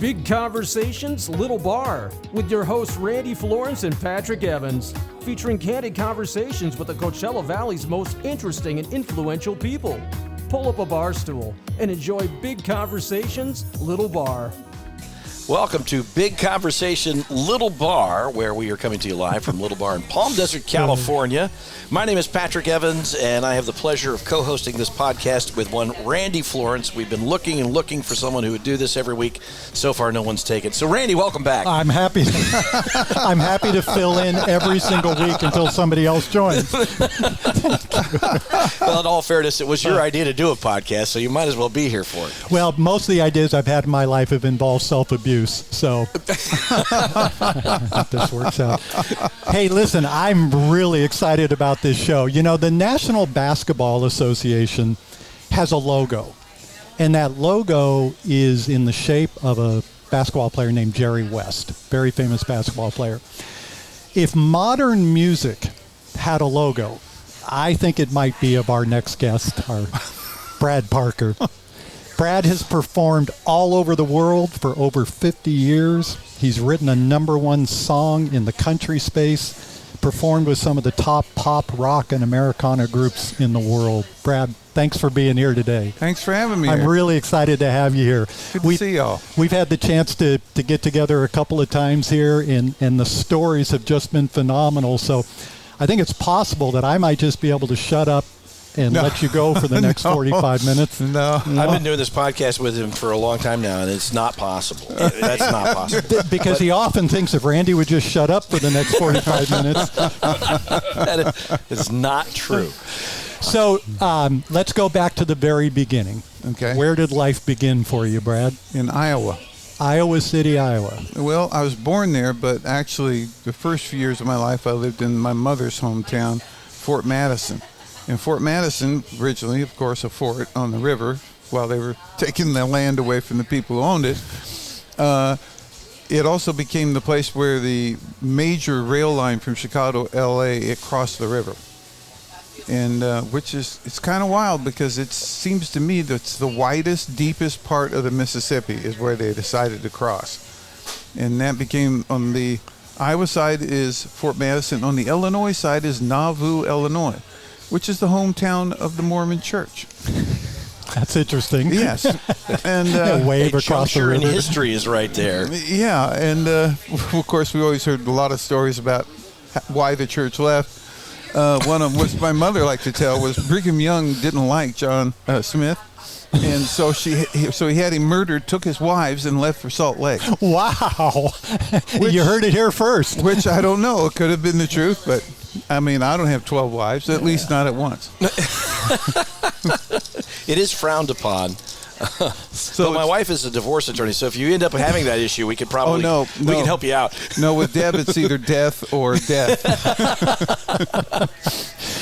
Big Conversations, Little Bar, with your hosts Randy Florence and Patrick Evans, featuring candid conversations with the Coachella Valley's most interesting and influential people. Pull up a bar stool and enjoy Big Conversations, Little Bar. Welcome to Big Conversation Little Bar, where we are coming to you live from Little Bar in Palm Desert, California. My name is Patrick Evans, and I have the pleasure of co-hosting this podcast with one Randy Florence. We've been looking for someone who would do this every week. So far, no one's taken. So, Randy, welcome back. I'm happy. I'm happy to fill in every single week until somebody else joins. Well, in all fairness, it was your idea to do a podcast, so you might as well be here for it. Well, most of the ideas I've had in my life have involved self-abuse, so this works out. Hey, listen, I'm really excited about this show. You know, the National Basketball Association has a logo, and that logo is in the shape of a basketball player named Jerry West, very famous basketball player. If modern music had a logo, I think it might be of our next guest, our Brad Parker. Brad has performed all over the world for over 50 years. He's written a #1 song in the country space, performed with some of the top pop, rock, and Americana groups in the world. Brad, thanks for being here today. Thanks for having me I'm here. really excited to have you here. Good to see y'all. We've had the chance to get together a couple of times here, and the stories have just been phenomenal. So I think it's possible that I might just be able to shut up and let you go for the next 45 minutes. No. I've been doing this podcast with him for a long time now, and it's not possible. That's not possible. Because he often thinks if Randy would just shut up for the next 45 minutes. That is not true. So let's go back to the very beginning. Okay. Where did life begin for you, Brad? In Iowa. Iowa City, Iowa. Well, I was born there, but actually the first few years of my life I lived in my mother's hometown, Fort Madison. And Fort Madison, originally, of course, a fort on the river while they were taking the land away from the people who owned it. It also became the place where the major rail line from Chicago to L.A., it crossed the river. And which is, it's kind of wild because it seems to me that's the widest, deepest part of the Mississippi is where they decided to cross. And that became, on the Iowa side is Fort Madison. On the Illinois side is Nauvoo, Illinois, which is the hometown of the Mormon Church. That's interesting. Yes. And wave across the river. In history is right there. Yeah, and of course we always heard a lot of stories about why the church left. One of which my mother liked to tell was Brigham Young didn't like John Smith, and so he had him murdered, took his wives, and left for Salt Lake. Wow. You heard it here first. Which I don't know. It could have been the truth, but I mean, I don't have 12 wives, at least not at once. It is frowned upon. So my wife is a divorce attorney, so if you end up having that issue, we could probably we can help you out. No, with Deb, it's either death or death.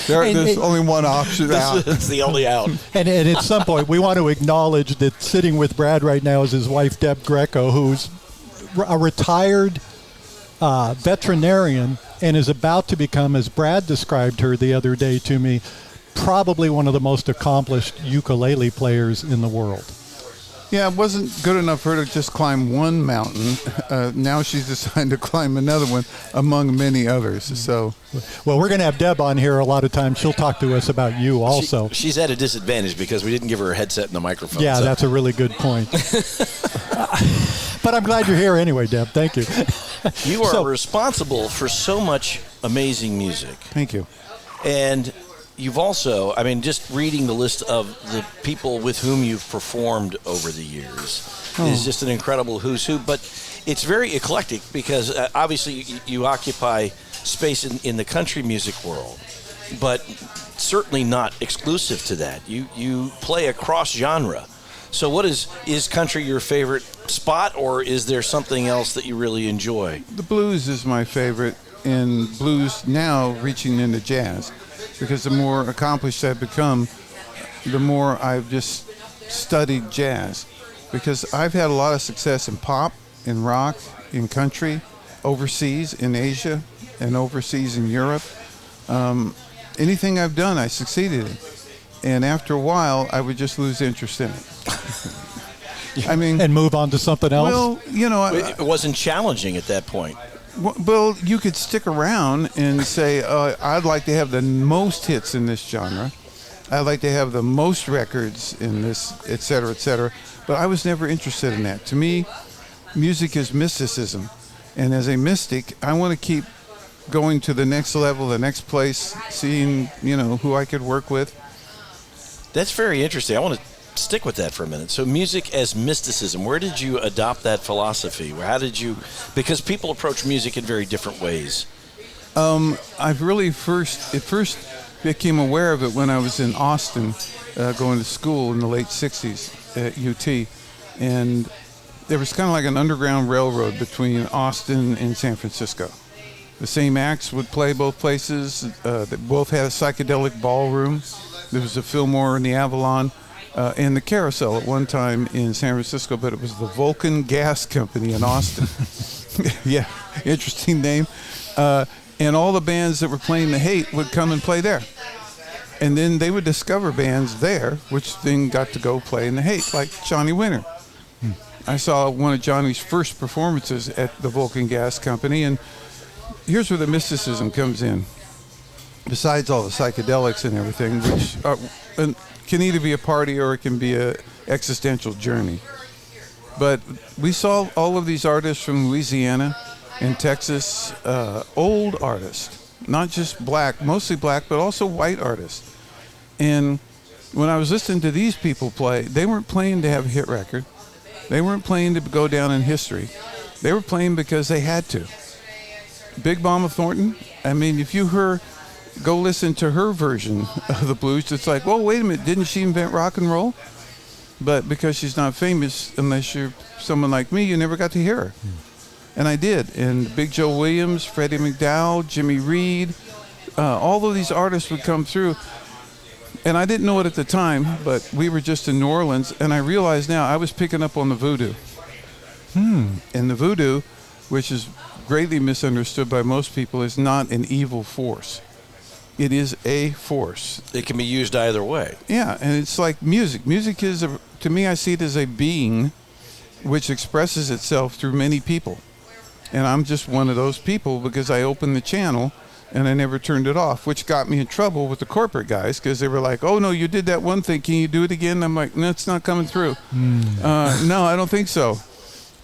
There's only one option out. It's the only out. And at some point, we want to acknowledge that sitting with Brad right now is his wife, Deb Greco, who's a retired veterinarian and is about to become, as Brad described her the other day to me, probably one of the most accomplished ukulele players in the world. Yeah, it wasn't good enough for her to just climb one mountain. Now she's decided to climb another one among many others. So, well, we're going to have Deb on here a lot of times. She'll talk to us about you also. She's at a disadvantage because we didn't give her a headset and a microphone. Yeah, that's a really good point. But I'm glad you're here anyway, Deb. Thank you. You are responsible for so much amazing music. Thank you. And you've also, I mean, just reading the list of the people with whom you've performed over the years is just an incredible who's who. But it's very eclectic because obviously you occupy space in the country music world, but certainly not exclusive to that. You play across genre. So what is country your favorite spot, or is there something else that you really enjoy? The blues is my favorite, and blues now reaching into jazz. Because the more accomplished I've become, the more I've just studied jazz. Because I've had a lot of success in pop, in rock, in country, overseas, in Asia, and overseas in Europe. Anything I've done, I succeeded in. And after a while, I would just lose interest in it. I mean, and move on to something else. well, It wasn't challenging at that point. well, you could stick around and say, I'd like to have the most hits in this genre. I'd like to have the most records in this, et cetera, et cetera. But I was never interested in that. To me, music is mysticism. And as a mystic, I want to keep going to the next level, the next place, seeing, who I could work with. That's very interesting. I want to stick with that for a minute. So music as mysticism, where did you adopt that philosophy? How did you, because people approach music in very different ways. I've really first became aware of it when I was in Austin, going to school in the late 60s at UT. And there was kind of like an underground railroad between Austin and San Francisco. The same acts would play both places. They both had a psychedelic ballroom. There was a Fillmore in the Avalon and the Carousel at one time in San Francisco, but it was the Vulcan Gas Company in Austin. Yeah, interesting name. And all the bands that were playing the Hate would come and play there. And then they would discover bands there, which then got to go play in the Hate, like Johnny Winter. I saw one of Johnny's first performances at the Vulcan Gas Company, and here's where the mysticism comes in. Besides all the psychedelics and everything, which can either be a party or it can be a existential journey. But we saw all of these artists from Louisiana and Texas, old artists, not just black, mostly black, but also white artists. And when I was listening to these people play, they weren't playing to have a hit record. They weren't playing to go down in history. They were playing because they had to. Big Mama Thornton, I mean, if you go listen to her version of the blues, it's like, well, wait a minute, didn't she invent rock and roll? But because she's not famous, unless you're someone like me, you never got to hear her. And I did. And Big Joe Williams, Freddie McDowell, Jimmy Reed, all of these artists would come through. And I didn't know it at the time, but we were just in New Orleans, and I realize now I was picking up on the voodoo. And the voodoo, which is greatly misunderstood by most people, is not an evil force. It is a force. It can be used either way. Yeah, and it's like music. Music is, to me, I see it as a being which expresses itself through many people. And I'm just one of those people because I opened the channel and I never turned it off, which got me in trouble with the corporate guys because they were like, oh, no, you did that one thing. Can you do it again? And I'm like, no, it's not coming through. No, I don't think so.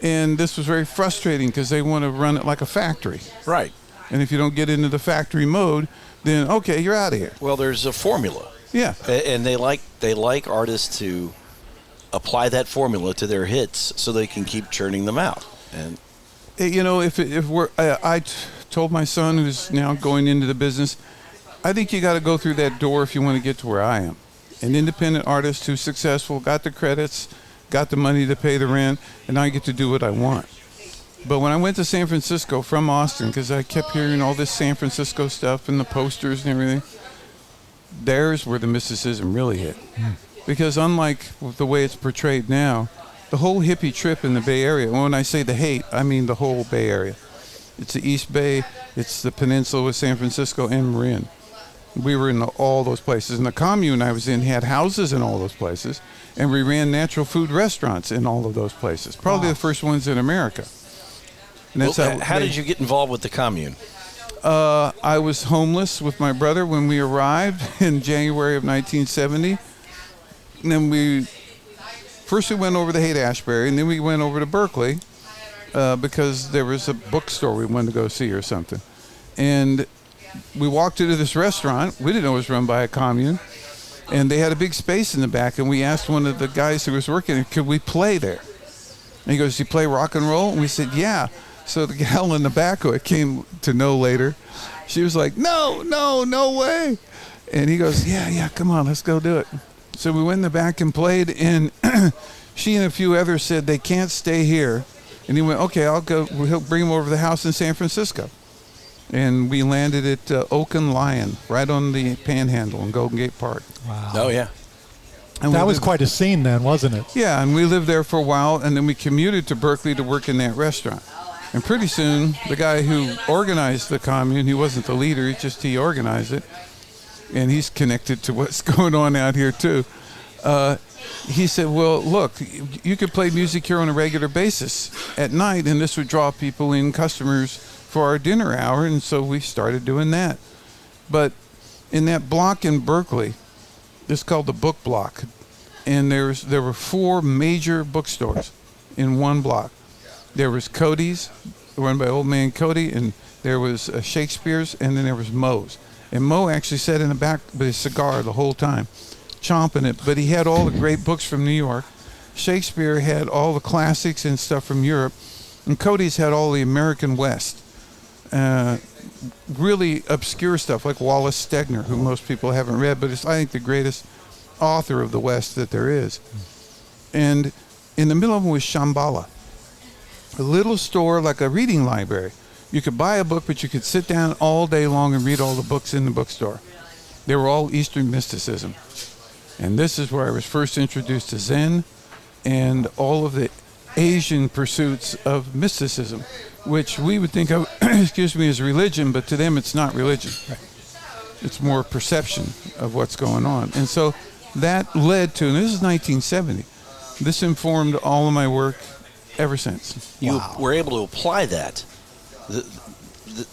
And this was very frustrating because they want to run it like a factory. Right. And if you don't get into the factory mode, then, okay, you're out of here. Well, there's a formula. Yeah. And they like artists to apply that formula to their hits so they can keep churning them out. And I told my son, who's now going into the business, I think you got to go through that door if you want to get to where I am. An independent artist who's successful, got the credits, got the money to pay the rent, and now I get to do what I want. But when I went to San Francisco from Austin, because I kept hearing all this San Francisco stuff and the posters and everything, there's where the mysticism really hit. Because unlike the way it's portrayed now, the whole hippie trip in the Bay Area, when I say the Hate, I mean the whole Bay Area. It's the East Bay, it's the peninsula with San Francisco and Marin. We were in all those places. And the commune I was in had houses in all those places, and we ran natural food restaurants in all of those places. Probably the first ones in America. And that's how did you get involved with the commune? I was homeless with my brother when we arrived in January of 1970. And then we went over to Haight-Ashbury, and then we went over to Berkeley because there was a bookstore we wanted to go see or something. And we walked into this restaurant. We didn't know it was run by a commune. And they had a big space in the back, and we asked one of the guys who was working there, could we play there? And he goes, do you play rock and roll? And we said, yeah. So the gal in the back, who I came to know later, she was like, no way. And he goes, yeah, come on, let's go do it. So we went in the back and played, and she and a few others said they can't stay here. And he went, okay, I'll go. He'll bring them over to the house in San Francisco. And we landed at Oak and Lion, right on the Panhandle in Golden Gate Park. Wow. Oh, yeah. And that was quite a scene then, wasn't it? Yeah, and we lived there for a while, and then we commuted to Berkeley to work in that restaurant. And pretty soon, the guy who organized the commune, he wasn't the leader, he organized it, and he's connected to what's going on out here too. he said, well, look, you could play music here on a regular basis at night, and this would draw people in, customers for our dinner hour. And so we started doing that. But in that block in Berkeley, it's called the Book Block, and there were 4 major bookstores in one block. There was Cody's, run by old man Cody, and there was Shakespeare's, and then there was Moe's. And Moe actually sat in the back with a cigar the whole time, chomping it. But he had all the great books from New York. Shakespeare had all the classics and stuff from Europe. And Cody's had all the American West. Really obscure stuff like Wallace Stegner, who most people haven't read, but is, I think, the greatest author of the West that there is. And in the middle of them was Shambhala, a little store like a reading library. You could buy a book, but you could sit down all day long and read all the books in the bookstore. They were all Eastern mysticism. And this is where I was first introduced to Zen and all of the Asian pursuits of mysticism, which we would think of, excuse me, as religion, but to them it's not religion. Right. It's more perception of what's going on. And so that led to, and this is 1970, this informed all of my work ever since. You were able to apply that,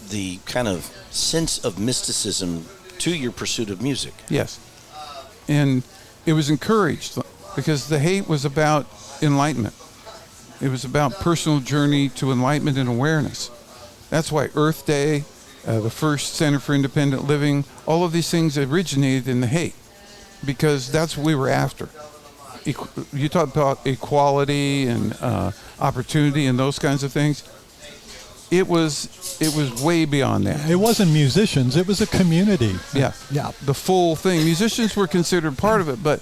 the kind of sense of mysticism to your pursuit of music. Yes. And it was encouraged because the hate was about enlightenment. It was about personal journey to enlightenment and awareness. That's why Earth Day, the first Center for Independent Living, all of these things originated in the hate, because that's what we were after. You talk about equality and opportunity and those kinds of things. It was way beyond that. It wasn't musicians. It was a community. Yeah. Yeah. The full thing. Musicians were considered part of it, but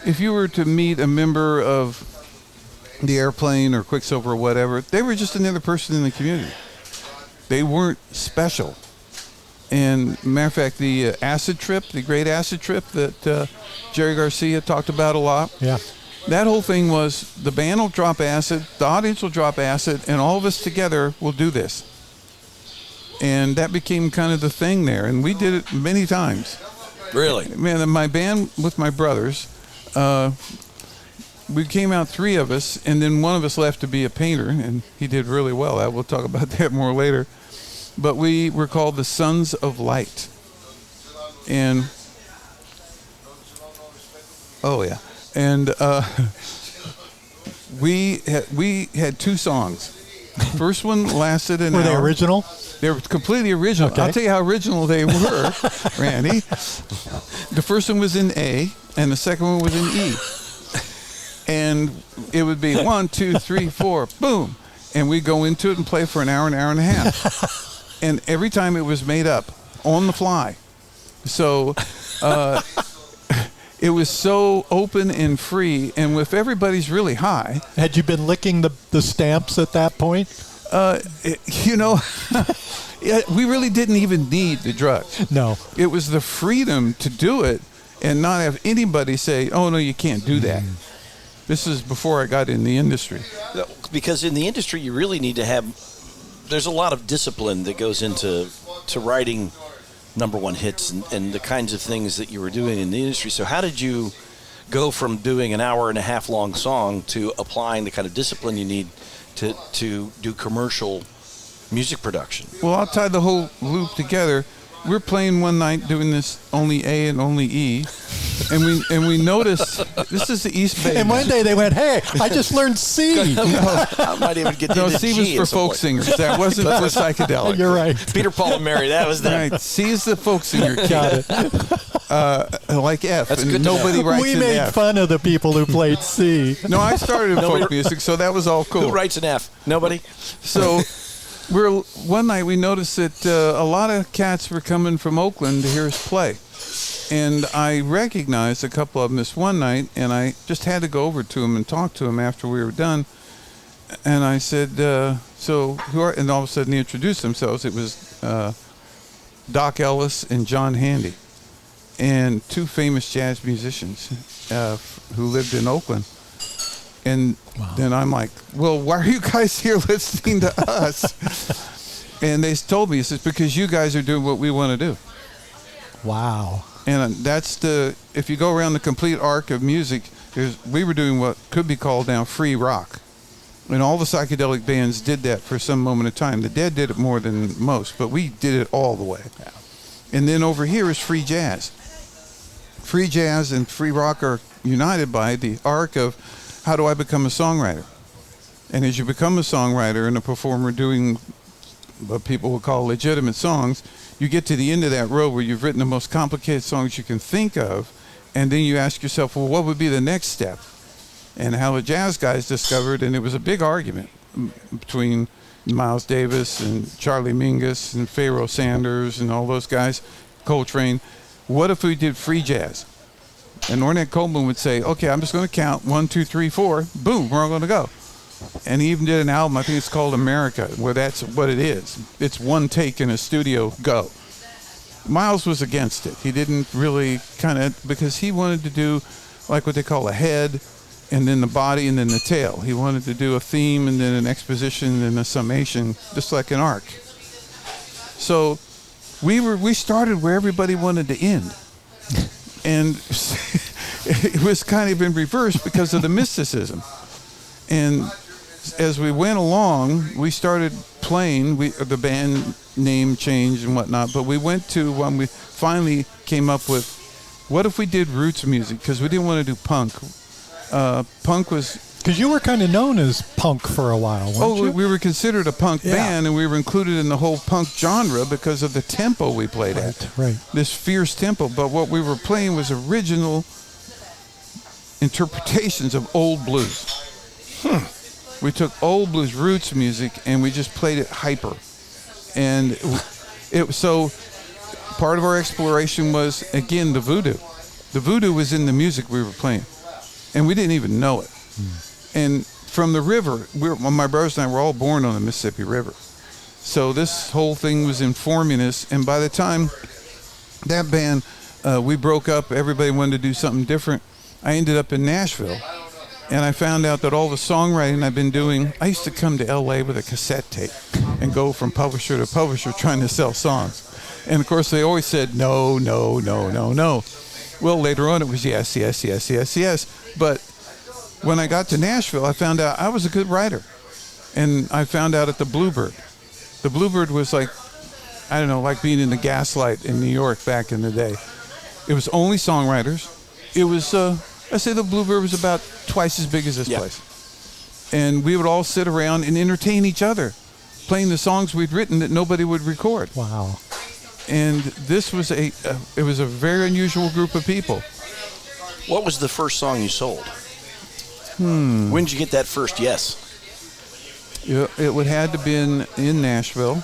if you were to meet a member of the Airplane or Quicksilver or whatever, they were just another person in the community. They weren't special. And matter of fact, the acid trip, the great acid trip that Jerry Garcia talked about a lot. Yeah. That whole thing was the band will drop acid, the audience will drop acid, and all of us together will do this. And that became kind of the thing there. And we did it many times. Really? Man, my band with my brothers, we came out 3 of us, and then one of us left to be a painter, and he did really well. We'll talk about that more later. But we were called the Sons of Light. And, oh yeah. And we had 2 songs. First one lasted an hour. Were they original? They were completely original. Okay. I'll tell you how original they were, Randy. The first one was in A, and the second one was in E. And it would be 1, 2, 3, 4, boom. And we'd go into it and play for an hour and a half. And every time it was made up on the fly. So it was so open and free. And if everybody's really high. Had you been licking the stamps at that point? We really didn't even need the drugs. No. It was the freedom to do it and not have anybody say, oh, no, you can't do that. This is before I got in the industry. Because in the industry, you really need to have, there's a lot of discipline that goes into writing #1 hits and the kinds of things that you were doing in the industry. So how did you go from doing an hour and a half long song to applying the kind of discipline you need to do commercial music production? Well, I'll tie the whole loop together. We're playing one night doing this only A and only E, and we noticed this is the East Bay. And one day they went, "Hey, I just learned C." I might even get no, into C G was for folk singers. That wasn't for psychedelic. You're right. Peter, Paul, and Mary. That was them. Right. C is the folk singer. Got it. Like F. That's and good to nobody know. writes We in made F. fun of the people who played C. No, I started in folk music, so that was all cool. Who writes an F? Nobody? So one night we noticed that a lot of cats were coming from Oakland to hear us play. And I recognized a couple of them this one night, and I just had to go over to them and talk to them after we were done. And I said, so who are, and all of a sudden they introduced themselves. It was Doc Ellis and John Handy, and 2 famous jazz musicians who lived in Oakland. And then I'm like, well, why are you guys here listening to us? And they told me, it's because you guys are doing what we want to do. Wow. And that's if you go around the complete arc of music, we were doing what could be called now free rock. And all the psychedelic bands did that for some moment of time. The Dead did it more than most, but we did it all the way. Yeah. And then over here is free jazz. Free jazz and free rock are united by the arc of how do I become a songwriter? And as you become a songwriter and a performer doing what people would call legitimate songs, you get to the end of that road where you've written the most complicated songs you can think of, and then you ask yourself, well, what would be the next step? And how the jazz guys discovered, and it was a big argument between Miles Davis and Charlie Mingus and Pharoah Sanders and all those guys, Coltrane. What if we did free jazz? And Ornette Coleman would say, okay, I'm just going to count 1, 2, 3, 4. Boom, we're all going to go. And he even did an album, I think it's called America, where that's what it is. It's one take in a studio, go. Miles was against it. He didn't really because he wanted to do like what they call a head, and then the body, and then the tail. He wanted to do a theme, and then an exposition, and then a summation, just like an arc. So we started where everybody wanted to end. And it was kind of in reverse because of the mysticism. And as we went along, we started playing. The band name changed and whatnot, but we went to when we finally came up with, what if we did roots music? Because we didn't want to do punk. Punk was... Because you were kind of known as punk for a while, weren't you? We were considered a punk band, and we were included in the whole punk genre because of the tempo we played at. Right. This fierce tempo. But what we were playing was original interpretations of old blues. We took old blues roots music, and we just played it hyper. And so part of our exploration was, again, the voodoo. The voodoo was in the music we were playing, and we didn't even know it. And from the river, my brothers and I were all born on the Mississippi River. So this whole thing was informing us. And by the time that band, we broke up, everybody wanted to do something different. I ended up in Nashville. And I found out that all the songwriting I've been doing, I used to come to L.A. with a cassette tape and go from publisher to publisher trying to sell songs. And, of course, they always said, no, no, no, no, no. Well, later on it was yes, yes, yes, yes, yes. But when I got to Nashville, I found out I was a good writer. And I found out at the Bluebird. The Bluebird was like, I don't know, like being in the Gaslight in New York back in the day. It was only songwriters. It was, I say the Bluebird was about twice as big as this place. And we would all sit around and entertain each other, playing the songs we'd written that nobody would record. Wow. And this was it was a very unusual group of people. What was the first song you sold? When did you get that first yes? It would had to been in Nashville.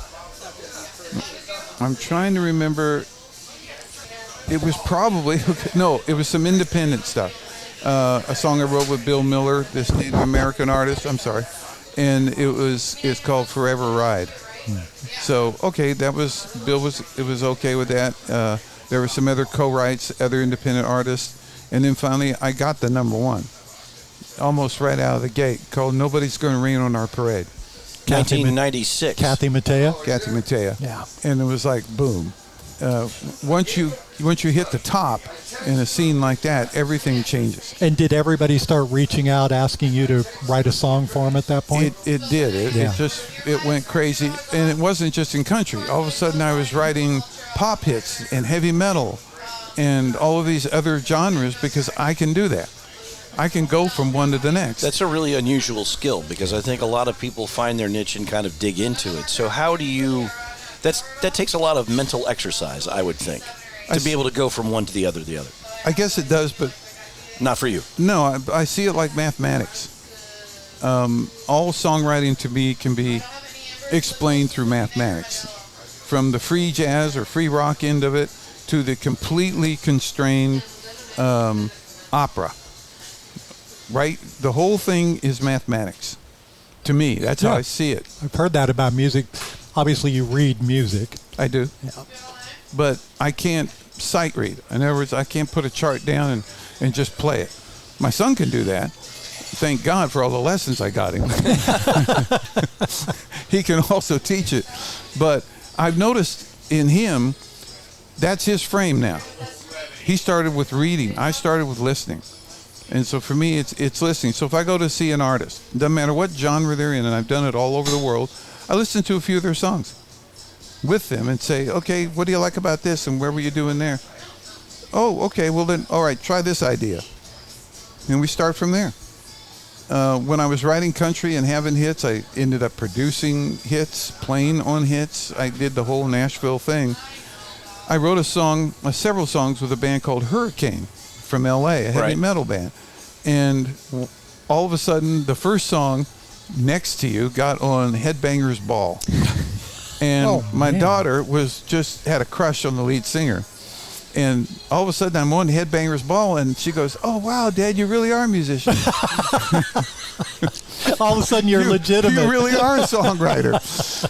I'm trying to remember. It was probably, it was some independent stuff. A song I wrote with Bill Miller, this Native American artist, I'm sorry. And it's called Forever Ride. So, okay, Bill was okay with that. There were some other co-writes, other independent artists. And then finally, I got the number one, almost right out of the gate, called Nobody's Going to Rain on Our Parade. 1996. Kathy Mattea? Kathy Mattea. Yeah. And it was like, boom. Once you hit the top in a scene like that, everything changes. And did everybody start reaching out, asking you to write a song for them at that point? It did. It went crazy. And it wasn't just in country. All of a sudden I was writing pop hits and heavy metal and all of these other genres because I can do that. I can go from one to the next. That's a really unusual skill because I think a lot of people find their niche and kind of dig into it. So how do you... That takes a lot of mental exercise, I would think, to be able to go from one to the other. I guess it does, but... Not for you. No, I see it like mathematics. All songwriting to me can be explained through mathematics. From the free jazz or free rock end of it to the completely constrained opera. Right? The whole thing is mathematics. To me, that's how I see it. I've heard that about music. Obviously, you read music. I do. Yeah. But I can't sight read. In other words, I can't put a chart down and just play it. My son can do that. Thank God for all the lessons I got him. He can also teach it. But I've noticed in him, that's his frame now. He started with reading. I started with listening. And so for me, it's listening. So if I go to see an artist, doesn't matter what genre they're in, and I've done it all over the world, I listen to a few of their songs with them and say, okay, what do you like about this, and where were you doing there? Oh, okay, well then, all right, try this idea. And we start from there. When I was writing country and having hits, I ended up producing hits, playing on hits. I did the whole Nashville thing. I wrote several songs with a band called Hurricane from L.A., a heavy metal band. And all of a sudden, the first song, Next to You, got on Headbangers Ball. And my daughter had a crush on the lead singer. And all of a sudden, I'm on Headbangers Ball, and she goes, "Oh, wow, Dad, you really are a musician." All of a sudden, you're legitimate. You really are a songwriter.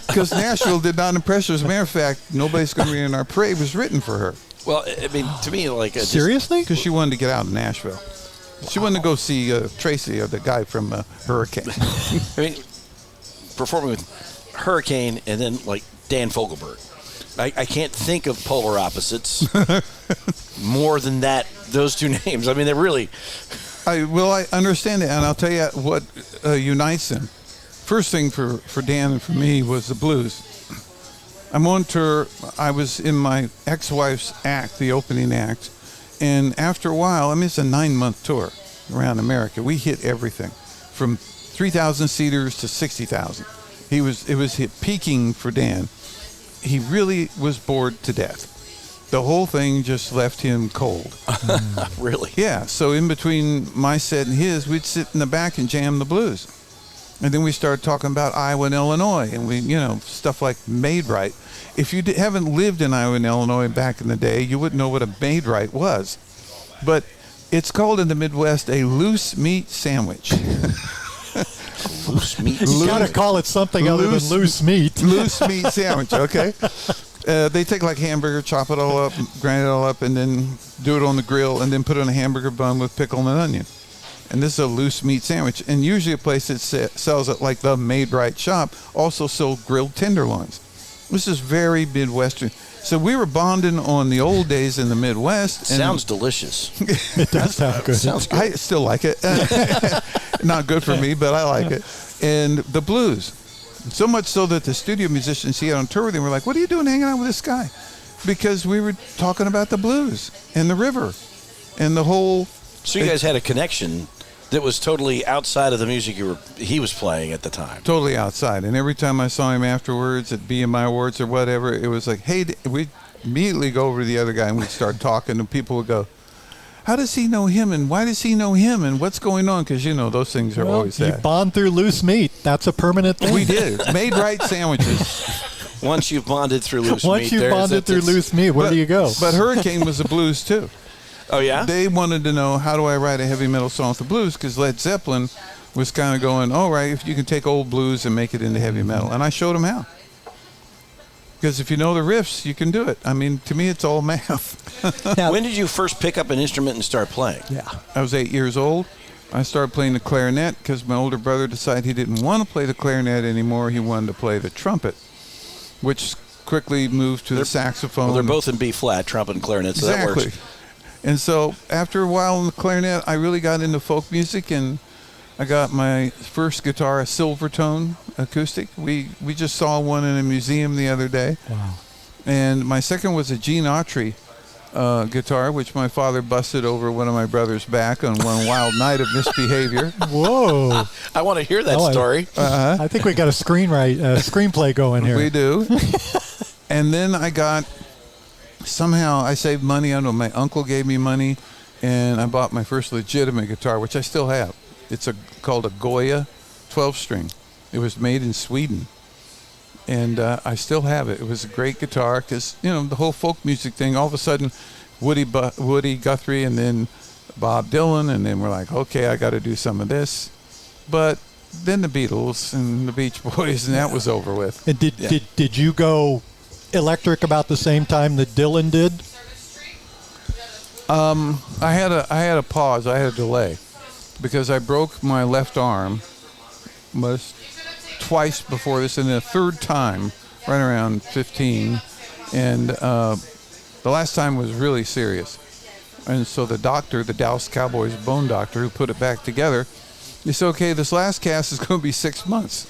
Because Nashville did not impress her. As a matter of fact, Nobody's Gonna Rain in Our Parade was written for her. Well, I mean, to me, like... Seriously? Because she wanted to get out of Nashville. She wanted to go see Tracy, the guy from Hurricane. I mean, performing with Hurricane and then, like, Dan Fogelberg. I can't think of polar opposites more than those two names. I mean, they're really... I understand it, and I'll tell you what unites them. First thing for Dan and for me was the blues. I'm on tour. I was in my ex-wife's act, the opening act, and after a while, I mean, it's a 9-month tour around America. We hit everything from 3,000 seaters to 60,000. It was peaking for Dan. He really was bored to death. The whole thing just left him cold. Really? Yeah. So in between my set and his, we'd sit in the back and jam the blues. And then we started talking about Iowa and Illinois, and stuff like Made Right. If you haven't lived in Iowa and Illinois back in the day, you wouldn't know what a Made Right was. But it's called in the Midwest a loose meat sandwich. Loose meat. You got to call it something other than loose meat. Loose meat sandwich, okay? They take like hamburger, chop it all up, grind it all up, and then do it on the grill, and then put it on a hamburger bun with pickle and onion. And this is a loose meat sandwich. And usually a place that sells it, like the Made Right shop, also sold grilled tenderloins. This is very Midwestern. So we were bonding on the old days in the Midwest. Sounds delicious. It does sound good. Sounds good. I still like it. Not good for me, but I like it. And the blues. So much so that the studio musicians he had on tour with him were like, "What are you doing hanging out with this guy?" Because we were talking about the blues and the river and the whole... So you guys had a connection that was totally outside of the music he was playing at the time. Totally outside. And every time I saw him afterwards at BMI Awards or whatever, it was like, hey, we'd immediately go over to the other guy and we'd start talking, and people would go, how does he know him, and why does he know him, and what's going on? Because, those things are always you that. bond through loose meat. That's a permanent thing. We did. Made Right sandwiches. Once you've bonded through loose Once meat. you've bonded through loose meat, where do you go? But Hurricane was the blues, too. Oh, yeah? They wanted to know, how do I write a heavy metal song with the blues? Because Led Zeppelin was kind of going, all right, if you can take old blues and make it into heavy metal. And I showed them how. Because if you know the riffs, you can do it. I mean, to me, it's all math. Now, When did you first pick up an instrument and start playing? yeah. I was 8 years old. I started playing the clarinet because my older brother decided he didn't want to play the clarinet anymore. He wanted to play the trumpet, which quickly moved to the saxophone. Well, they're both in B flat, trumpet and clarinet, so that works. And so after a while in the clarinet, I really got into folk music, and I got my first guitar, a Silvertone acoustic. We just saw one in a museum the other day. Wow. And my second was a Gene Autry guitar, which my father busted over one of my brother's back on one wild night of misbehavior. Whoa. I want to hear that story. I think we got a screenplay going here. We do. And then somehow I saved money. I don't know, my uncle gave me money, and I bought my first legitimate guitar, which I still have. It's called a Goya 12-string. It was made in Sweden, and I still have it. It was a great guitar because, the whole folk music thing, all of a sudden, Woody Guthrie and then Bob Dylan, and then we're like, okay, I got to do some of this. But then the Beatles and the Beach Boys, and that was over with. And did you go electric about the same time that Dylan did? I had a pause. I had a delay because I broke my left arm twice before this, and then a third time right around 15, and the last time was really serious. And so the doctor, the Dallas Cowboys bone doctor who put it back together, he said, okay, this last cast is going to be 6 months.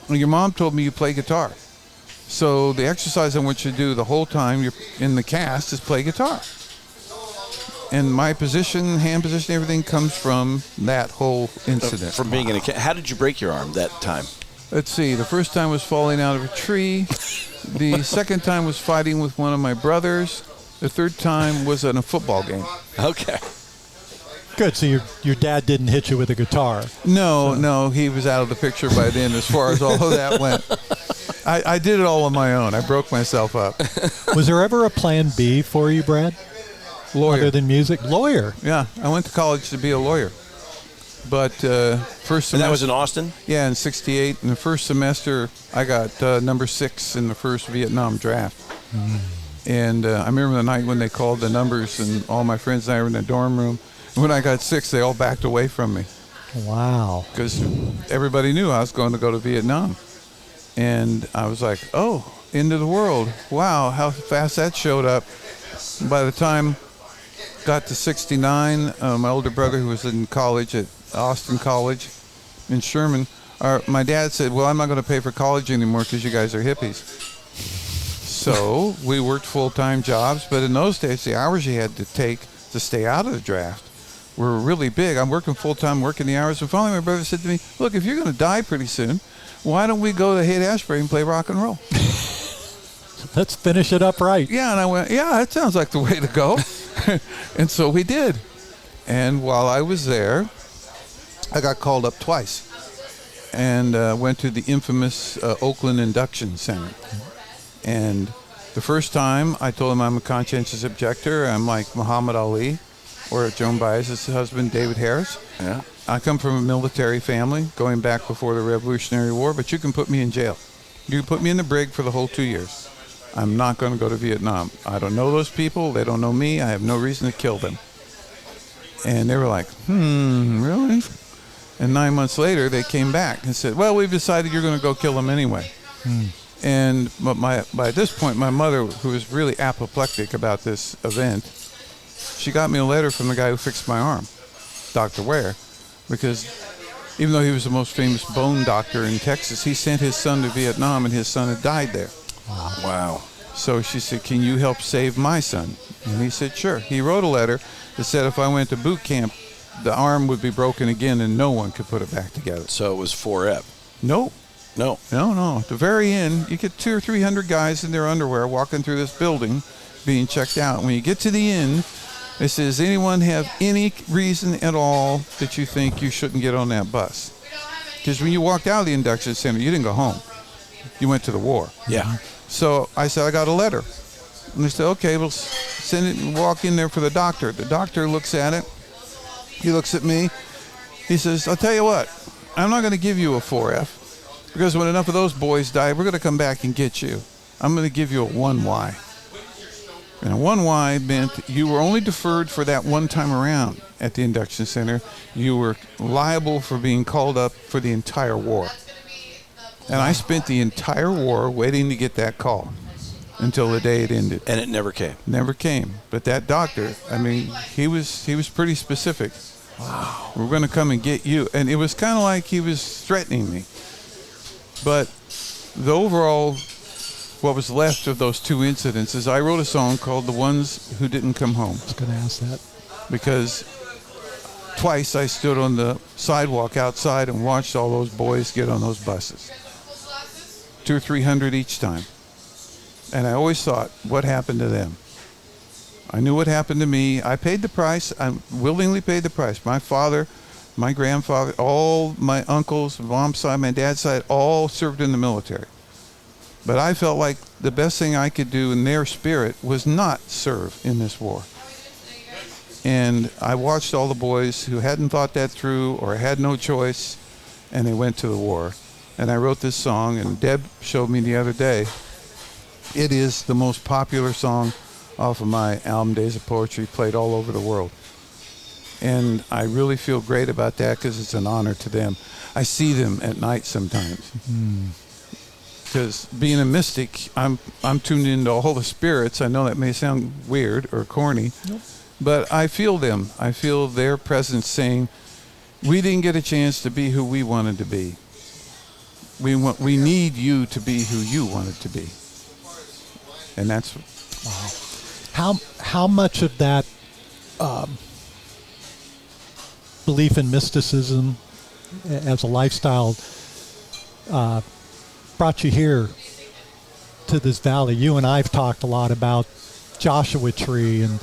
And your mom told me you play guitar. So the exercise I want you to do the whole time you're in the cast is play guitar. And my position, hand position, everything comes from that whole incident. From being in a cast. How did you break your arm that time? Let's see. The first time was falling out of a tree. The second time was fighting with one of my brothers. The third time was in a football game. Okay. Good. So your dad didn't hit you with a guitar. No, he was out of the picture by then as far as all of that went. I did it all on my own. I broke myself up. Was there ever a plan B for you, Brad? Lawyer. Other than music? Lawyer. Yeah, I went to college to be a lawyer. But first semester... And that was in Austin? Yeah, in 68. In the first semester, I got number 6 in the first Vietnam draft. And I remember the night when they called the numbers, and all my friends and I were in the dorm room. When I got 6, they all backed away from me. Wow. Because everybody knew I was going to go to Vietnam. And I was like, oh, end of the world. Wow, how fast that showed up. By the time got to 69, my older brother, who was in college at Austin College in Sherman, my dad said, well, I'm not going to pay for college anymore because you guys are hippies. So we worked full-time jobs, but in those days, the hours you had to take to stay out of the draft were really big. I'm working full-time, working the hours. And finally, my brother said to me, look, if you're going to die pretty soon, why don't we go to Haight-Ashbury and play rock and roll? Let's finish it up right. Yeah, and I went, yeah, that sounds like the way to go. And so we did. And while I was there, I got called up twice and went to the infamous Oakland Induction Center. And the first time I told him I'm a conscientious objector. I'm like Muhammad Ali or Joan Baez's husband, David Harris. Yeah. I come from a military family going back before the Revolutionary War, but you can put me in jail. You can put me in the brig for the whole 2 years. I'm not going to go to Vietnam. I don't know those people. They don't know me. I have no reason to kill them. And they were like, really? And 9 months later, they came back and said, well, we've decided you're going to go kill them anyway. And by this point, my mother, who was really apoplectic about this event, she got me a letter from the guy who fixed my arm, Dr. Ware, because even though he was the most famous bone doctor in Texas, he sent his son to Vietnam, and his son had died there. Wow. So she said, can you help save my son? And he said, sure. He wrote a letter that said if I went to boot camp, the arm would be broken again and no one could put it back together. So it was 4F. No. No. At the very end, you get 200 or 300 guys in their underwear walking through this building being checked out. When you get to the end, it says, anyone have any reason at all that you think you shouldn't get on that bus? Because when you walked out of the induction center, you didn't go home. You went to the war. Yeah. So I said, I got a letter. And they said, okay, we'll send it and walk in there for the doctor. The doctor looks at it. He looks at me. He says, I'll tell you what, I'm not going to give you a 4F because when enough of those boys die, we're going to come back and get you. I'm going to give you a 1Y. And a 1Y meant you were only deferred for that one time around at the induction center. You were liable for being called up for the entire war. And I spent the entire war waiting to get that call until the day it ended. And it never came. Never came. But that doctor, I mean, he was pretty specific. Wow. We're going to come and get you. And it was kind of like he was threatening me. But the overall, what was left of those two incidents is I wrote a song called The Ones Who Didn't Come Home. I was going to ask that. Because twice I stood on the sidewalk outside and watched all those boys get on those buses. 200 or 300 each time. And I always thought, what happened to them? I knew what happened to me. I paid the price. I willingly paid the price. My father, my grandfather, all my uncles, mom's side, my dad's side, all served in the military. But I felt like the best thing I could do in their spirit was not serve in this war. And I watched all the boys who hadn't thought that through or had no choice, and they went to the war. And I wrote this song, and Deb showed me the other day. It is the most popular song off of my album, Days of Poetry, played all over the world. And I really feel great about that because it's an honor to them. I see them at night sometimes. Because being a mystic, I'm tuned into all the spirits. I know that may sound weird or corny, But I feel them. I feel their presence saying, we didn't get a chance to be who we wanted to be. We need you to be who you wanted to be. And that's... Wow. How much of that belief in mysticism as a lifestyle brought you here to this valley? You and I have talked a lot about Joshua Tree and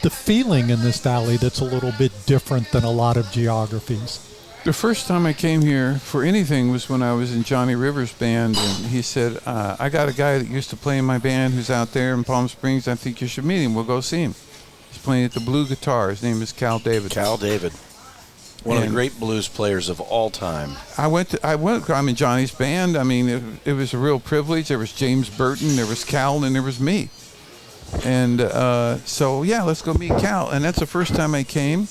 the feeling in this valley that's a little bit different than a lot of geographies. The first time I came here for anything was when I was in Johnny Rivers' band, and he said, I got a guy that used to play in my band who's out there in Palm Springs. I think you should meet him. We'll go see him. He's playing at the Blue Guitar. His name is Cal David. Cal David. One of the great blues players of all time. I'm in Johnny's band. I mean, it was a real privilege. There was James Burton, there was Cal, and there was me. And so, yeah, let's go meet Cal. And that's the first time I came.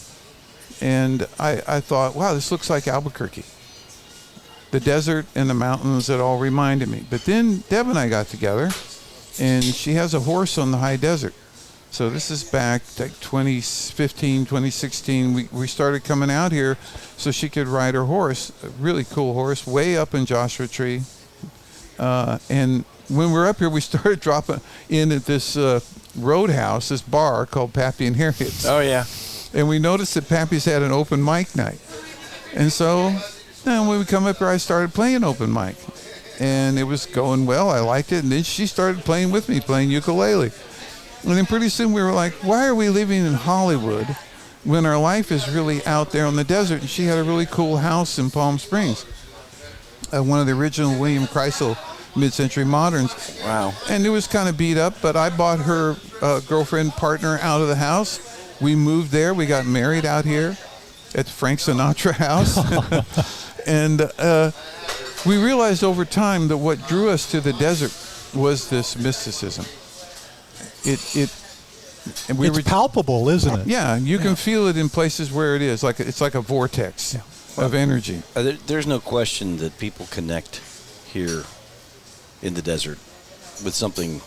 And I thought, wow, this looks like Albuquerque. The desert and the mountains, it all reminded me. But then Deb and I got together, and she has a horse on the high desert. So this is back like 2015, 2016. We started coming out here so she could ride her horse, a really cool horse, way up in Joshua Tree. And when we're up here, we started dropping in at this roadhouse, this bar called Pappy and Harriet's. Oh, yeah. And we noticed that Pappy's had an open mic night. And so then when we come up here, I started playing open mic. And it was going well. I liked it. And then she started playing with me, playing ukulele. And then pretty soon we were like, why are we living in Hollywood when our life is really out there on the desert? And she had a really cool house in Palm Springs. One of the original William Kreisel mid-century moderns. Wow. And it was kind of beat up, but I bought her girlfriend, partner out of the house. We moved there. We got married out here at the Frank Sinatra house. And we realized over time that what drew us to the desert was this mysticism. It's palpable, isn't it? Yeah, you can feel it in places where it is. It's like a vortex of energy. There's no question that people connect here in the desert with something,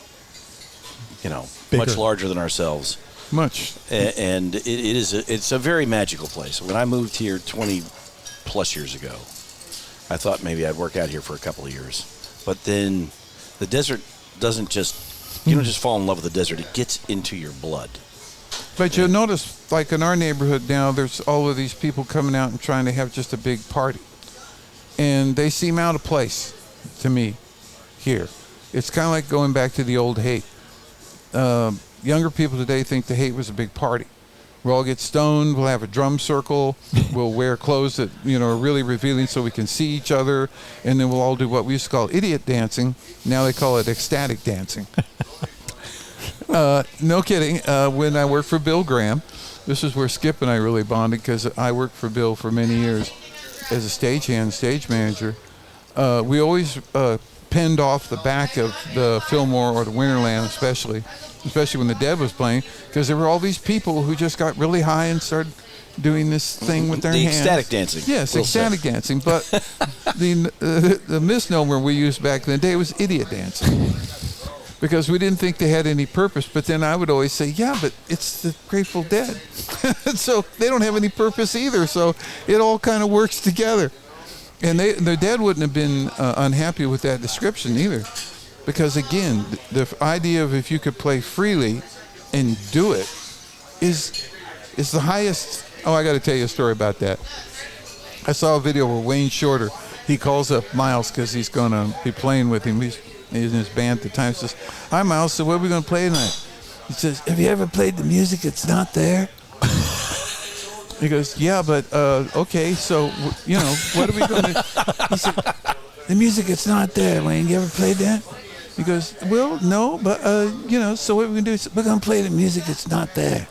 Bigger. much larger than ourselves. Much. And it's a very magical place. When I moved here 20 plus years ago, I thought maybe I'd work out here for a couple of years. But then the desert doesn't just, you don't just fall in love with the desert. It gets into your blood. But you'll notice, like in our neighborhood now, there's all of these people coming out and trying to have just a big party. And they seem out of place to me here. It's kind of like going back to the old hate. Younger people today think the hate was a big party. We'll all get stoned. We'll have a drum circle. We'll wear clothes that are really revealing so we can see each other, and then we'll all do what we used to call idiot dancing. Now they call it ecstatic dancing. No kidding. When I worked for Bill Graham, this is where Skip and I really bonded because I worked for Bill for many years as a stagehand, stage manager. We always penned off the back of the Fillmore or the Winterland, especially when the Dead was playing, because there were all these people who just got really high and started doing this thing with their hands. Ecstatic dancing. Yes, ecstatic dancing. But the misnomer we used back in the day was idiot dancing, because we didn't think they had any purpose. But then I would always say, yeah, but it's the Grateful Dead. So they don't have any purpose either. So it all kind of works together. And the Dead wouldn't have been unhappy with that description either. Because, again, the idea of if you could play freely and do it is the highest. Oh, I got to tell you a story about that. I saw a video where Wayne Shorter, he calls up Miles because he's going to be playing with him. He's in his band at the time. He says, hi, Miles, so what are we going to play tonight? He says, have you ever played the music that's not there? He goes, yeah, but, okay, so, what are we going to... He said, the music that's not there, Wayne, you ever played that? He goes, well, no, but, so what we're going to do is we're going to play the music that's not there.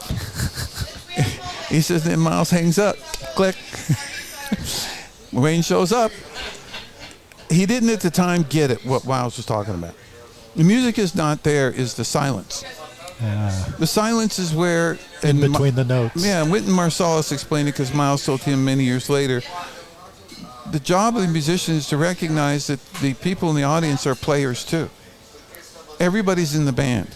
He says, then Miles hangs up. Click. Wayne shows up. He didn't at the time get it, what Miles was talking about. The music is not there is the silence. The silence is where... In between the notes. Yeah, Wynton Marsalis explained it because Miles told him many years later. The job of the musician is to recognize that the people in the audience are players too. Everybody's in the band.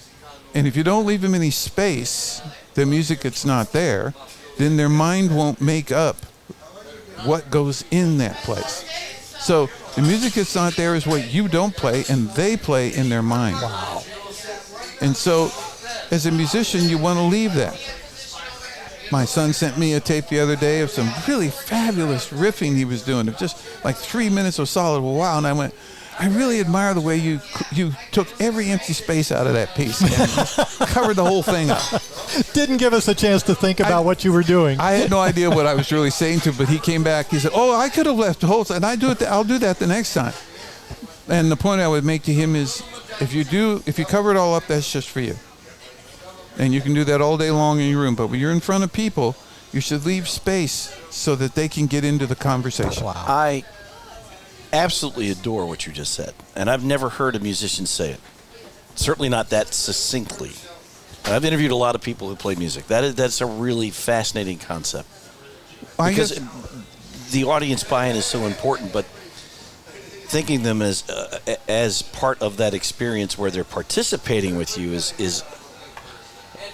And if you don't leave them any space, the music that's not there, then their mind won't make up what goes in that place. So the music that's not there is what you don't play, and they play in their mind. Wow. And so as a musician, you want to leave that. My son sent me a tape the other day of some really fabulous riffing he was doing, of just like 3 minutes of solid. Well, wow. And I went, I really admire the way you took every empty space out of that piece and covered the whole thing up. Didn't give us a chance to think about what you were doing. I had no idea what I was really saying to him, but he came back. He said, "Oh, I could have left the whole," and I'll do that the next time. And the point I would make to him is, if you cover it all up, that's just for you. And you can do that all day long in your room. But when you're in front of people, you should leave space so that they can get into the conversation. Wow. I absolutely adore what you just said, and I've never heard a musician say it. Certainly not that succinctly. And I've interviewed a lot of people who play music. That's a really fascinating concept. Because the audience buy-in is so important, but thinking them as part of that experience where they're participating with you is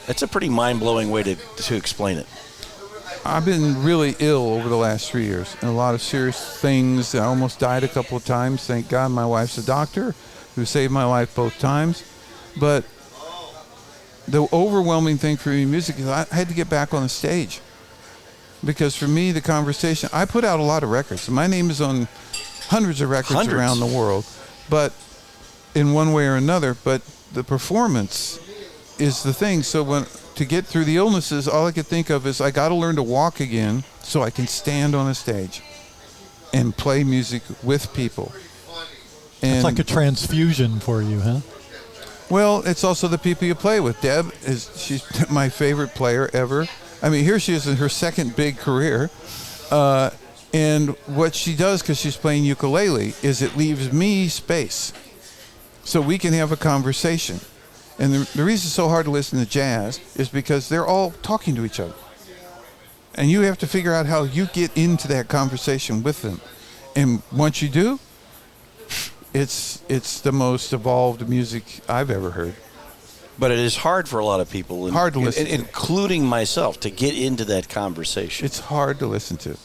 that's a pretty mind-blowing way to explain it. I've been really ill over the last 3 years, and a lot of serious things. I almost died a couple of times. Thank God my wife's a doctor who saved my life both times. But the overwhelming thing for me in music is I had to get back on the stage. Because for me, the conversation, I put out a lot of records. My name is on hundreds of records around the world, but in one way or another. But the performance is the thing. So to get through the illnesses, all I could think of is I got to learn to walk again so I can stand on a stage and play music with people. And it's like a transfusion for you, huh? Well, it's also the people you play with. Deb she's my favorite player ever. I mean, here she is in her second big career. And what she does, because she's playing ukulele, is it leaves me space so we can have a conversation. And the reason it's so hard to listen to jazz is because they're all talking to each other. And you have to figure out how you get into that conversation with them. And once you do, it's the most evolved music I've ever heard. But it is hard for a lot of people, hard to listen to. Including myself, to get into that conversation. It's hard to listen to.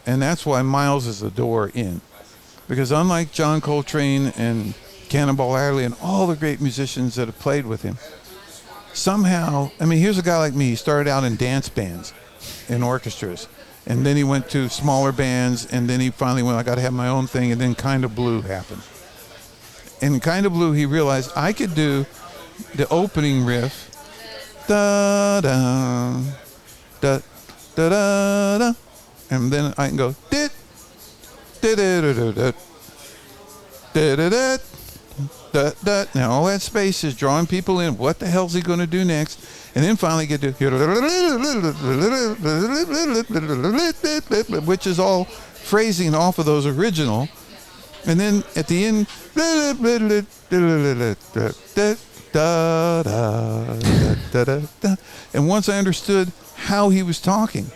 And that's why Miles is the door in. Because unlike John Coltrane and Cannonball Adderley and all the great musicians that have played with him, somehow, I mean, here's a guy like me. He started out in dance bands, in orchestras, and then he went to smaller bands, and then he finally went, I got to have my own thing, and then Kind of Blue happened. And in Kind of Blue, he realized I could do the opening riff, da-da, da-da-da-da, and then I can go, dit, da-da-da-da-da, da-da-da. Now all that space is drawing people in. What the hell's he going to do next? And then finally get to, which is all phrasing off of those original. And then at the end, and once I understood how he was talking,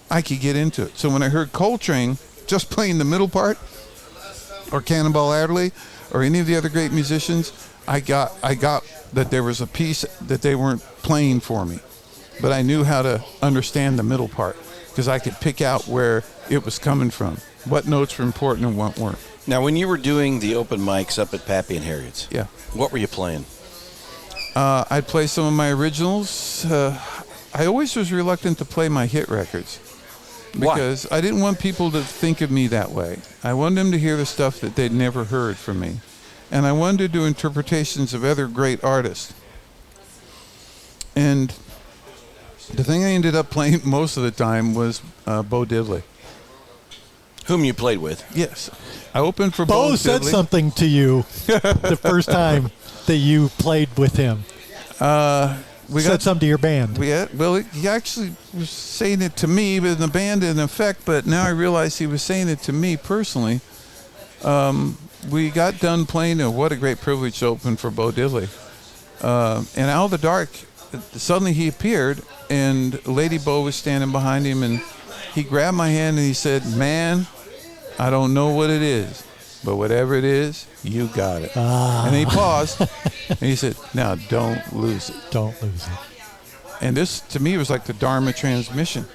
I could get into it. So when I heard Coltrane just playing the middle part, or Cannonball Adderley, or any of the other great musicians, I got that there was a piece that they weren't playing for me. But I knew how to understand the middle part because I could pick out where it was coming from, what notes were important and what weren't. Now, when you were doing the open mics up at Pappy and Harriet's, yeah, what were you playing? I'd play some of my originals. I always was reluctant to play my hit records. Because Why? I didn't want people to think of me that way. I wanted them to hear the stuff that they'd never heard from me. And I wanted to do interpretations of other great artists. And the thing I ended up playing most of the time was Bo Diddley. Whom you played with. Yes. I opened for Bo Diddley. Bo said something to you the first time that you played with him. We said something to your band. He actually was saying it to me, but in the band in effect. But now I realize he was saying it to me personally. We got done playing, and what a great privilege to open for Bo Diddley. And out of the dark, suddenly he appeared, and Lady Bo was standing behind him, and he grabbed my hand and he said, "Man, I don't know what it is, but whatever it is, you got it. And he paused, and he said, now don't lose it. Don't lose it. And this, to me, was like the Dharma transmission.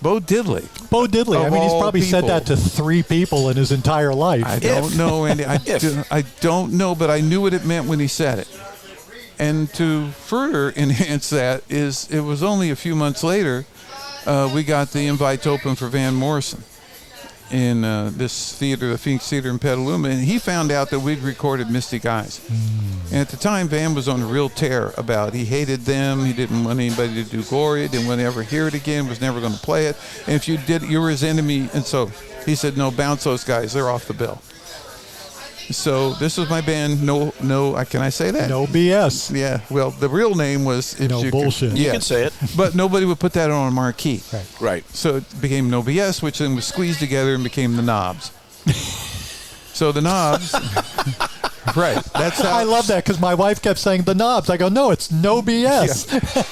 Bo Diddley. Bo Diddley. I Of mean, he's all probably said that people. to 3 people in his entire life. I don't know, Andy. I don't know, but I knew what it meant when he said it. And to further enhance that is, it was only a few months later, we got the invite to open for Van Morrison in this theater, the Phoenix Theater in Petaluma, and he found out that we'd recorded Mystic Eyes. And at the time, Van was on a real tear about, he hated them, he didn't want anybody to do Gloria, didn't want to ever hear it again, was never going to play it, and if you did, you were his enemy. And so he said, no, bounce those guys, they're off the bill. So this was my band, can I say that? No BS. Yeah, well, the real name was... No bullshit. You can say it. But nobody would put that on a marquee. Right. So it became No BS, which then was squeezed together and became the Knobs. So the Knobs... Right. That's how... I love that because my wife kept saying the Knobs. I go, no, it's no BS. Yeah.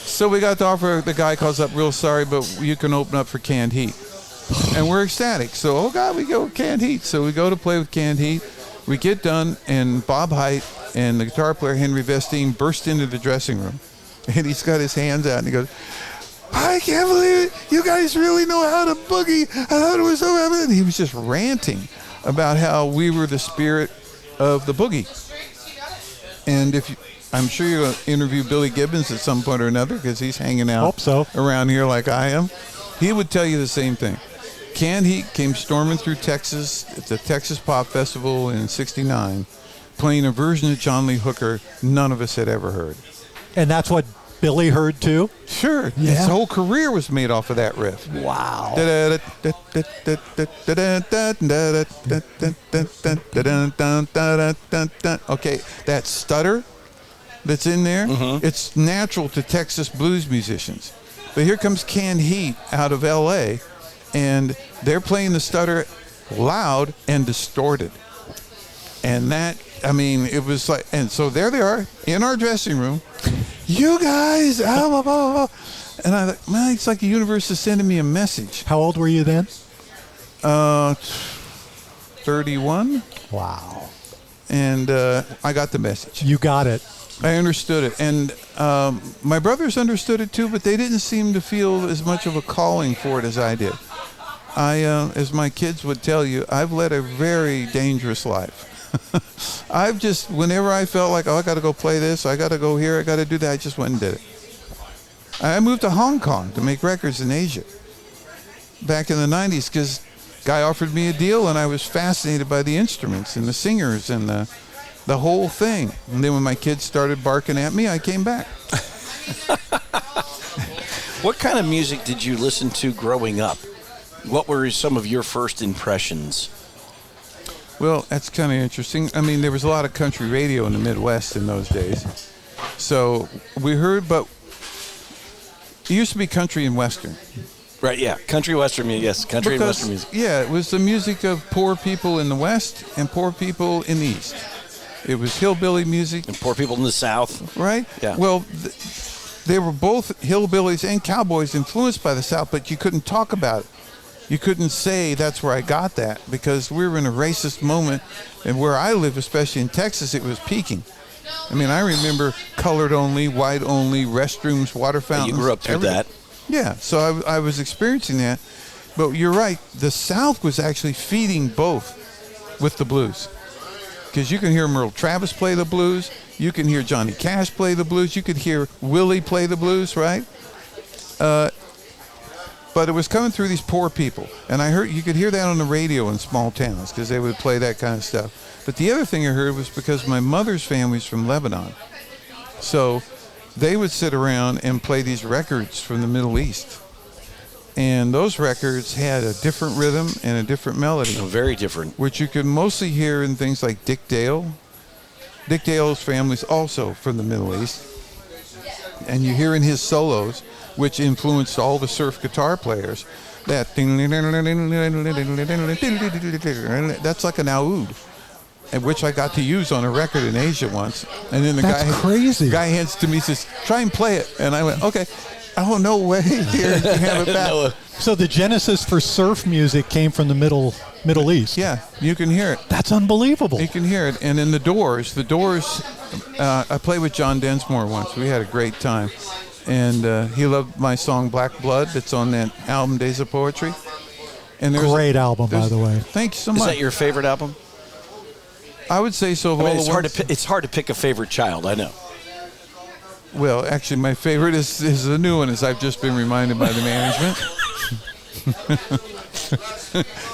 So we got the offer, the guy calls up, real sorry, but you can open up for Canned Heat. And we're ecstatic. So, oh, God, we go with Canned Heat. So we go to play with Canned Heat. We get done, and Bob Haidt and the guitar player, Henry Vestine, burst into the dressing room. And he's got his hands out, and he goes, I can't believe it. You guys really know how to boogie. I thought it was so evident. He was just ranting about how we were the spirit of the boogie. And I'm sure you're going to interview Billy Gibbons at some point or another because he's hanging out Hope so. around here like I am. He would tell you the same thing. Canned Heat came storming through Texas at the Texas Pop Festival in '69, playing a version of John Lee Hooker none of us had ever heard. And that's what Billy heard too? Sure. Yeah. His whole career was made off of that riff. Wow. Okay, that stutter that's in there, it's natural to Texas blues musicians. But here comes Canned Heat out of L.A., and they're playing the stutter loud and distorted. And that, I mean, it was like, and so there they are in our dressing room. You guys, and I thought, man, it's like the universe is sending me a message. How old were you then? 31. Wow. And I got the message. You got it. I understood it. And my brothers understood it too, but they didn't seem to feel as much of a calling for it as I did. As my kids would tell you, I've led a very dangerous life. I've just, whenever I felt like, oh, I got to go play this, I got to go here, I got to do that, I just went and did it. I moved to Hong Kong to make records in Asia back in the 90s because guy offered me a deal and I was fascinated by the instruments and the singers and the whole thing. And then when my kids started barking at me, I came back. What kind of music did you listen to growing up? What were some of your first impressions? Well, that's kind of interesting. I mean, there was a lot of country radio in the Midwest in those days. So we heard, but it used to be country and Western. Right, yeah. Country Western music, yes. Country and Western music. Yeah, it was the music of poor people in the West and poor people in the East. It was hillbilly music. And poor people in the South. Right? Yeah. Well, they were both hillbillies and cowboys influenced by the South, but you couldn't talk about it. You couldn't say that's where I got that because we were in a racist moment, and where I live, especially in Texas, it was peaking. I mean, I remember colored only, white only, restrooms, water fountains. You grew up through that. Yeah, so I was experiencing that. But you're right, the South was actually feeding both with the blues. Because you can hear Merle Travis play the blues, you can hear Johnny Cash play the blues, you could hear Willie play the blues, right? But it was coming through these poor people. And I heard you could hear that on the radio in small towns because they would play that kind of stuff. But the other thing I heard was because my mother's family's from Lebanon. So they would sit around and play these records from the Middle East. And those records had a different rhythm and a different melody. Oh, very different. Which you could mostly hear in things like Dick Dale. Dick Dale's family's also from the Middle East. And you hear in his solos, which influenced all the surf guitar players, that's like an oud, which I got to use on a record in Asia once. And then the That's crazy. guy hands it to me, says, try and play it. And I went, okay. Oh, no way. Here, you can have it back. No, So the genesis for surf music came from the Middle East. Yeah, you can hear it. That's unbelievable. You can hear it. And in the Doors, I played with John Densmore once. We had a great time. And he loved my song Black Blood that's on that album, Days of Poetry. And Great album, by the way. Thank you so is much. that your favorite album? I would say so. Of I mean, all it's the hard ones- to it's hard to pick a favorite child. I know. Well, actually, my favorite is the new one, as I've just been reminded by the management.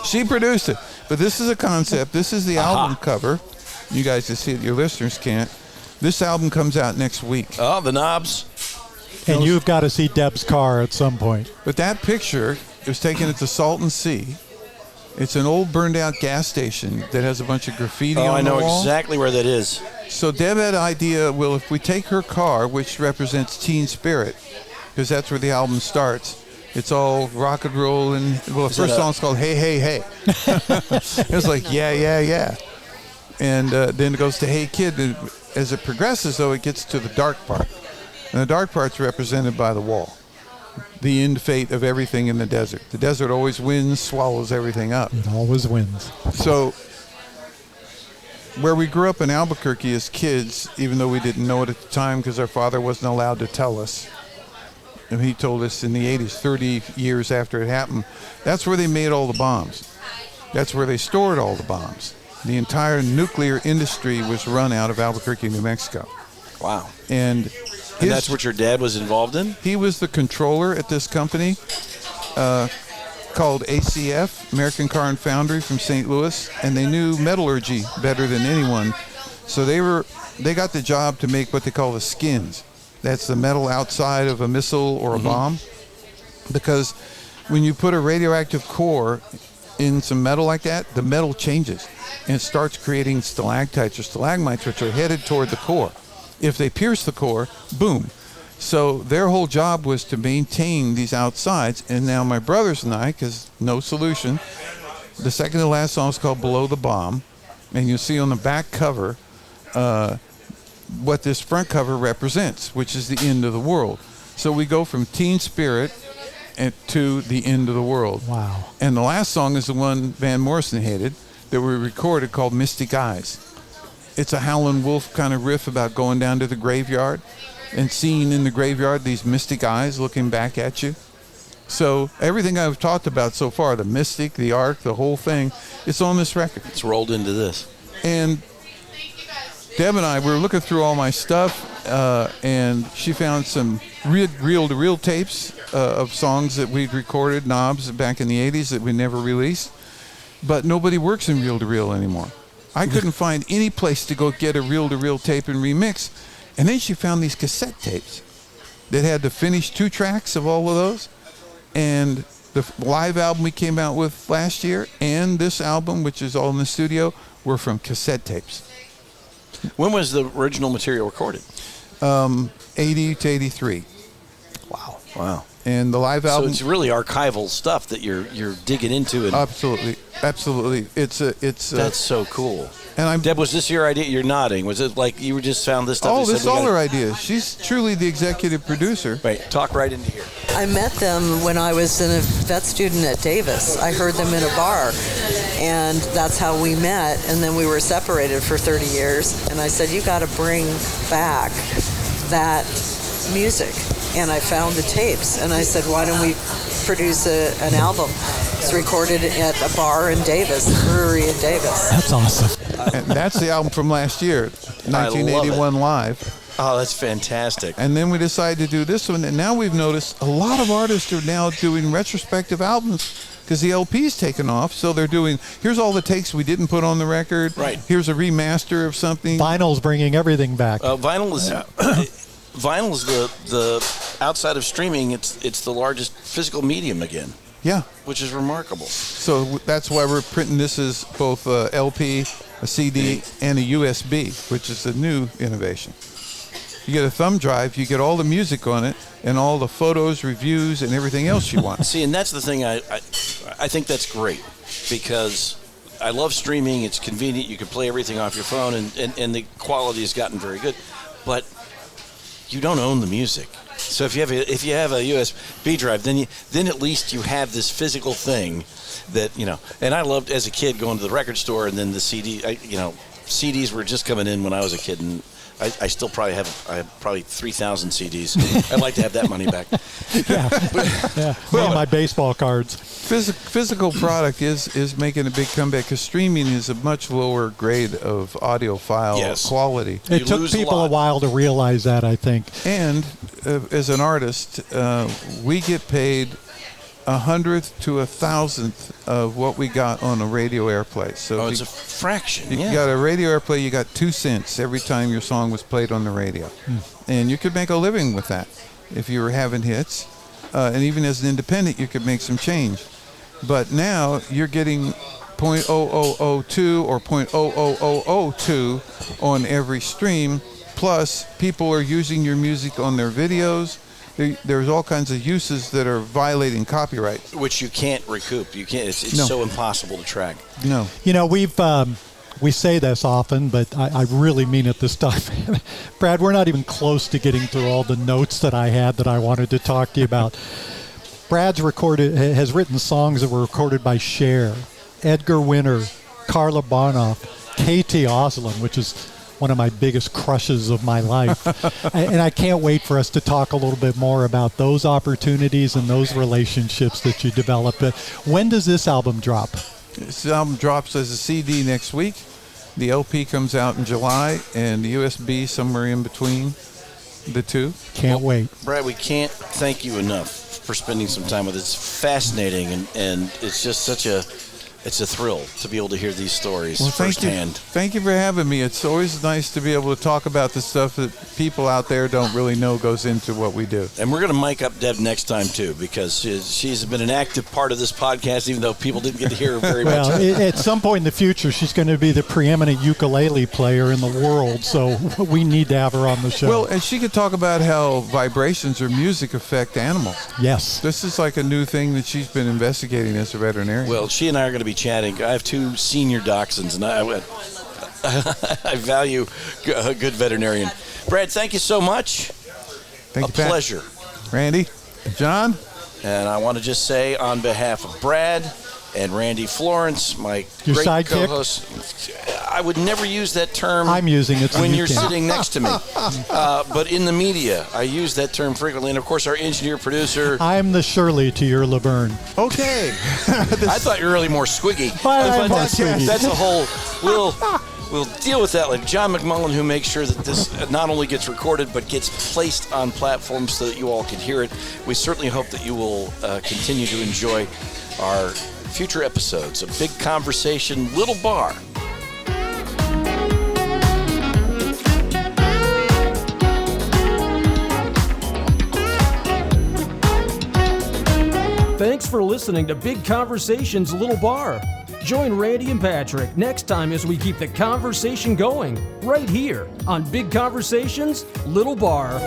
She produced it. But this is a concept. This is the album cover. You guys can see it. Your listeners can't. This album comes out next week. Oh, the knobs. And you've got to see Deb's car at some point. But that picture was taken at the Salton Sea. It's an old burned-out gas station that has a bunch of graffiti Oh, on I know the wall. exactly where that is. So Deb had an idea, well, if we take her car, which represents teen spirit, because that's where the album starts, it's all rock and roll, and, well, the first song's called Hey, Hey, Hey. It was like, yeah, yeah, yeah. And then it goes to Hey Kid, and as it progresses, though, it gets to the dark part. And the dark part's represented by the wall, the end fate of everything in the desert. The desert always wins, swallows everything up. It always wins. So where we grew up in Albuquerque as kids, even though we didn't know it at the time because our father wasn't allowed to tell us, and he told us in the 80s, 30 years after it happened, that's where they made all the bombs. That's where they stored all the bombs. The entire nuclear industry was run out of Albuquerque, New Mexico. Wow. And That's what your dad was involved in? he was the controller at this company called ACF, American Car and Foundry from St. Louis, and they knew metallurgy better than anyone. So they got the job to make what they call the skins. That's the metal outside of a missile or a bomb. Because when you put a radioactive core in some metal like that, the metal changes and it starts creating stalactites or stalagmites, which are headed toward the core. If they pierce the core, boom. So their whole job was to maintain these outsides. And now my brothers and I, because no solution, the second to last song is called Below the Bomb. And you'll see on the back cover what this front cover represents, which is the end of the world. So we go from teen spirit to the end of the world. Wow. And the last song is the one Van Morrison hated that we recorded called Mystic Eyes. It's a Howlin' Wolf kind of riff about going down to the graveyard and seeing in the graveyard these mystic eyes looking back at you. So everything I've talked about so far, the mystic, the arc, the whole thing, it's on this record. It's rolled into this. And Deb and I, we were looking through all my stuff, and she found some reel-to-reel tapes of songs that we'd recorded, knobs, back in the 80s that we never released. But nobody works in reel-to-reel anymore. I couldn't find any place to go get a reel-to-reel tape and remix. And then she found these cassette tapes that had the finished 2 tracks of all of those. And the live album we came out with last year and this album, which is all in the studio, were from cassette tapes. When was the original material recorded? 80 to 83. Wow. And the live So album... it's really archival stuff that you're digging into. And Absolutely. that's so cool. And Deb, was this your idea? You're nodding. Was it like you just found this stuff? Oh, and said, this is all her idea. She's truly the executive producer. Wait, talk right into here. I met them when I was a vet student at Davis. I heard them in a bar, and that's how we met. And then we were separated for 30 years. And I said, you got to bring back that music. And I found the tapes, and I said, why don't we produce an album? It's recorded at a bar in Davis, a brewery in Davis. That's awesome. And that's the album from last year, I love 1981 Live. Oh, that's fantastic. And then we decided to do this one, and now we've noticed a lot of artists are now doing retrospective albums because the LP's taken off. So they're doing, here's all the takes we didn't put on the record. Right. Here's a remaster of something. Vinyl's bringing everything back. Vinyl is vinyl is the outside of streaming. It's the largest physical medium again. Yeah. Which is remarkable. So that's why we're printing this as both a LP, a CD, and a USB, which is a new innovation. You get a thumb drive, you get all the music on it, and all the photos, reviews, and everything else you want. See, and that's the thing I think that's great because I love streaming. It's convenient. You can play everything off your phone, and the quality has gotten very good. But you don't own the music. So if you have a USB drive, then at least you have this physical thing that, And I loved as a kid going to the record store, and then the CDs were just coming in when I was a kid, and I still probably have 3,000 CDs. I'd like to have that money back. Yeah. Well, my baseball cards. Physical product is making a big comeback because streaming is a much lower grade of audiophile quality. It took people a while to realize that, I think. And as an artist, we get paid 100th to 1,000th of what we got on a radio airplay. So it's a fraction. You got a radio airplay, you got 2 cents every time your song was played on the radio. And you could make a living with that if you were having hits. And even as an independent, you could make some change. But now you're getting 0.0002 or 0.00002 on every stream. Plus, people are using your music on their videos. There's all kinds of uses that are violating copyright, which you can't recoup. You can't. It's so impossible to track. No. We say this often, but I really mean it this time. Brad, we're not even close to getting through all the notes that I had that I wanted to talk to you about. Brad's has written songs that were recorded by Cher, Edgar Winter, Carla Bonoff, Katie Osland, which is one of my biggest crushes of my life. And I can't wait for us to talk a little bit more about those opportunities and those relationships that you developed. But when does this album drop? This album drops as a CD next week. The LP comes out in July, and the USB somewhere in between the two. Can't wait. Brad, we can't thank you enough for spending some time with us. It's fascinating, and it's just it's a thrill to be able to hear these stories firsthand. Thank you for having me. It's always nice to be able to talk about the stuff that people out there don't really know goes into what we do. And we're going to mic up Deb next time, too, because she's been an active part of this podcast, even though people didn't get to hear her very much. Well, at some point in the future, she's going to be the preeminent ukulele player in the world, so we need to have her on the show. Well, and she could talk about how vibrations or music affect animals. Yes. This is like a new thing that she's been investigating as a veterinarian. Well, she and I are going to be chatting. I have 2 senior dachshunds, and I value a good veterinarian. Brad, thank you so much. Thank you, Pat. Pleasure. Randy, John. And I want to just say on behalf of Brad and Randy Florence, my Your great sidekick? co-host, I would never use that term. I'm using it when you're sitting next to me. But in the media, I use that term frequently. And, of course, our engineer-producer. I'm the Shirley to your Laverne. Okay. I thought you were really more Squiggy. That's a whole... We'll deal with that later. John McMullen, who makes sure that this not only gets recorded, but gets placed on platforms so that you all can hear it. We certainly hope that you will continue to enjoy our future episodes of Big Conversation, Little Bar. Thanks for listening to Big Conversations, Little Bar. Join Randy and Patrick next time as we keep the conversation going right here on Big Conversations, Little Bar.